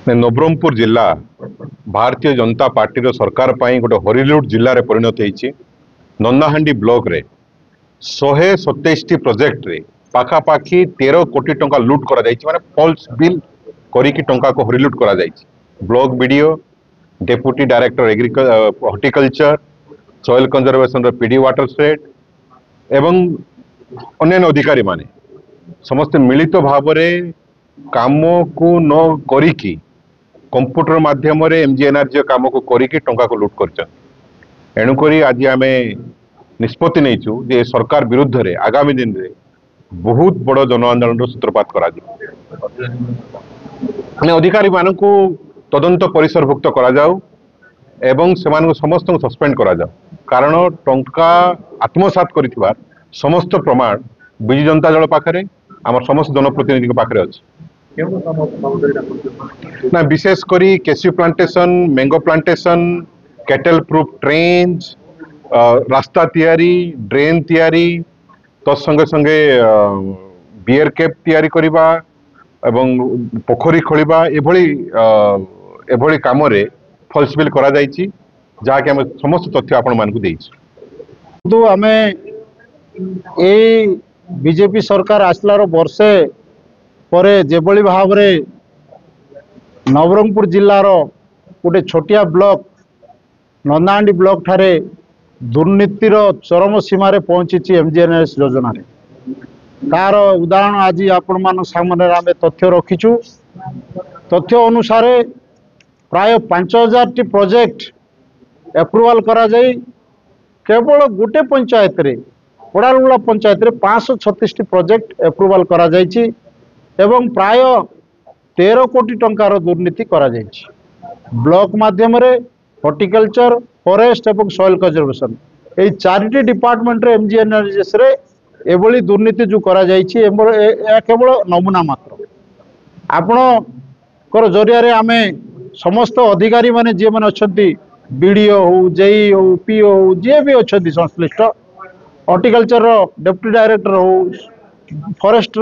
नवरंगपुर जिला भारतीय जनता पार्टी सरकार गोटे हरिलुट जिले में परिणत होती। नंदाहांडी ब्लॉक रे 127 प्रोजेक्ट रे पाखापाखि 13 कोटी टंका लुट करा जायछि, माने फॉल्स बिल करिकी टंका को हरिलुट करा जायछि। Block BDO, deputy director horticulture, soil conservation PD watershed एवं अन्य अधिकारी माने समस्त मिलित भाव में काम को न करिकी कंप्यूटर माध्यम एमजीएनआरजी काम को करिकी टंका को लुट कर। एणुक आज आम निष्पत्ति नहीं जे सरकार विरुद्ध रे आगामी दिन रे बहुत बड़ जन आंदोलन सूत्रपात करा अधिकारी मानक तदंत परिसरभुक्त करा जाऊ एवं समस्त सस्पेंड करा जाऊ, कारण टंका आत्मसात कर समस्त प्रमाण विजु जनता दल पाखे आम समस्त जनप्रतिनिधि पाखे अच्छे ना। विशेषकर cashew plantation, mango plantation, cattle proof trenches, रास्ता तैयारी, ड्रेन तैयारी, तत्संगे संगे बियर कैप तैयारी करबा एवं पोखरी खोलिबा एभली काम रे फॉल्स बिल करा जायछि, जाके हम समस्त तथ्य आपण मानकु देइछि। तो आमे ए बीजेपी सरकार आसलार वर्षे परे जेभली भाव रे नवरंगपुर जिलार गोटे छोटिया ब्लॉक नंदाहांडी ब्लॉक ठारे दुर्नीतिर चरम सीमार पहुंची एमजीएनआरएस योजना रे। तार उदाहरण आज आपण मान सामने आम तथ्य रखीचु। तथ्य अनुसार प्राय 5000 टी प्रोजेक्ट एप्रुवाल करा जाई केवल गोटे पंचायत रे कोड़ालुड़ा पंचायत रे 536 टी प्रोजेक्ट एप्रुवाल करा जायछि एवं प्राय 13 कोटी टंकार दुर्नीति करा जायछि। ब्लॉक माध्यम रे हॉर्टिकल्चर, फॉरेस्ट एवं सॉइल कंजर्वेशन ए चारिटी डिपार्टमेंट रे एमजीएनआरजीएस रे एभली दुर्नीति जो करा जायछि केवल नमूना मात्र। आपण कर जरिया रे आमे समस्त अधिकारी माने जे माने अछंती बीडीओ हो, जेई हो, पीओ हो, जे भी अछंती संश्लिष्ट, हॉर्टिकल्चर डेप्यूटी डायरेक्टर हो, फॉरेस्ट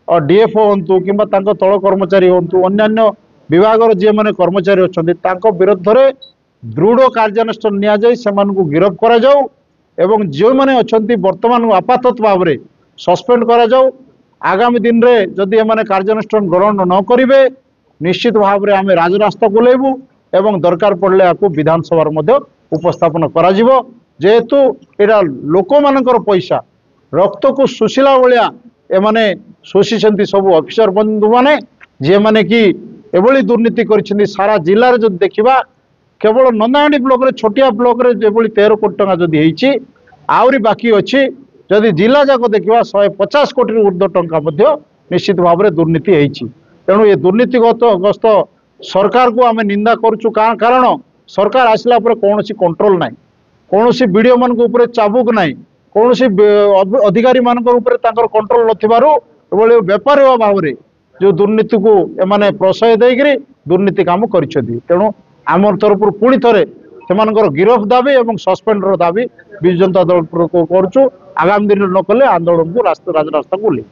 डीएफओ हंतु किंबा तांको तळ कर्मचारी हंतु, अन्य विभाग जे माने कर्मचारी अछंती तांको विरुद्ध रे दृढ़ कार्यानुष्ठान निया जाय, सेमानकु गिरफ्त करा जाऊ एवं जो माने अछंती वर्तमान आपातत भाव रे सस्पेंड करा जाऊ। आगामी दिन रे जदि एमाने कार्यानुष्ठान ग्रहण न करिवे निश्चित भाव रे आमे राजरास्ता कोलेबु एवं दरकार पड़ले आकु विधानसभा मध्य उपस्थापन करा जिवो। जेहेतु एटा लोक मानकर पैसा रक्त को सुशीला भलिया एमाने शोषिछंती सब ऑफिसर बंधु माने जे माने कि एभली दुर्नीति करिछंती। सारा जिल्ला रे जदि देखिबा केवल नंदाहांडी ब्लॉक रे छोटिया ब्लॉक रे जेभली 13 कोटी टंका जदि हेछि आउरी बाकी अछि, जदि जिला जाक देखिबा 150 कोटी ऊर्ध्व टंका मध्य निश्चित भाव रे दुर्नीति हेछि। तेणु ये दुर्नीतिग्रस्त सरकार को आमे निंदा करूछु, कारण सरकार आसला पर कोनोसी कंट्रोल नाही, कोनोसी वीडियो मान को ऊपर चाबुक नाही, कोनोसी अधिकारी मान को ऊपर तांकर कंट्रोल नथिबारु एभली व्यापारी भाव रे जो दुर्नीति को एमाने प्रशय देइकरी दुर्नीति काम करिछथि। तेणु आमर तरफ पुणी थरे सेमानकर गिरफ्त दाबी एवं सस्पेंड दाबी विजु जनता दल को करूछु। आगामी दिन न कले आंदोलन को राजरास्ता को ले।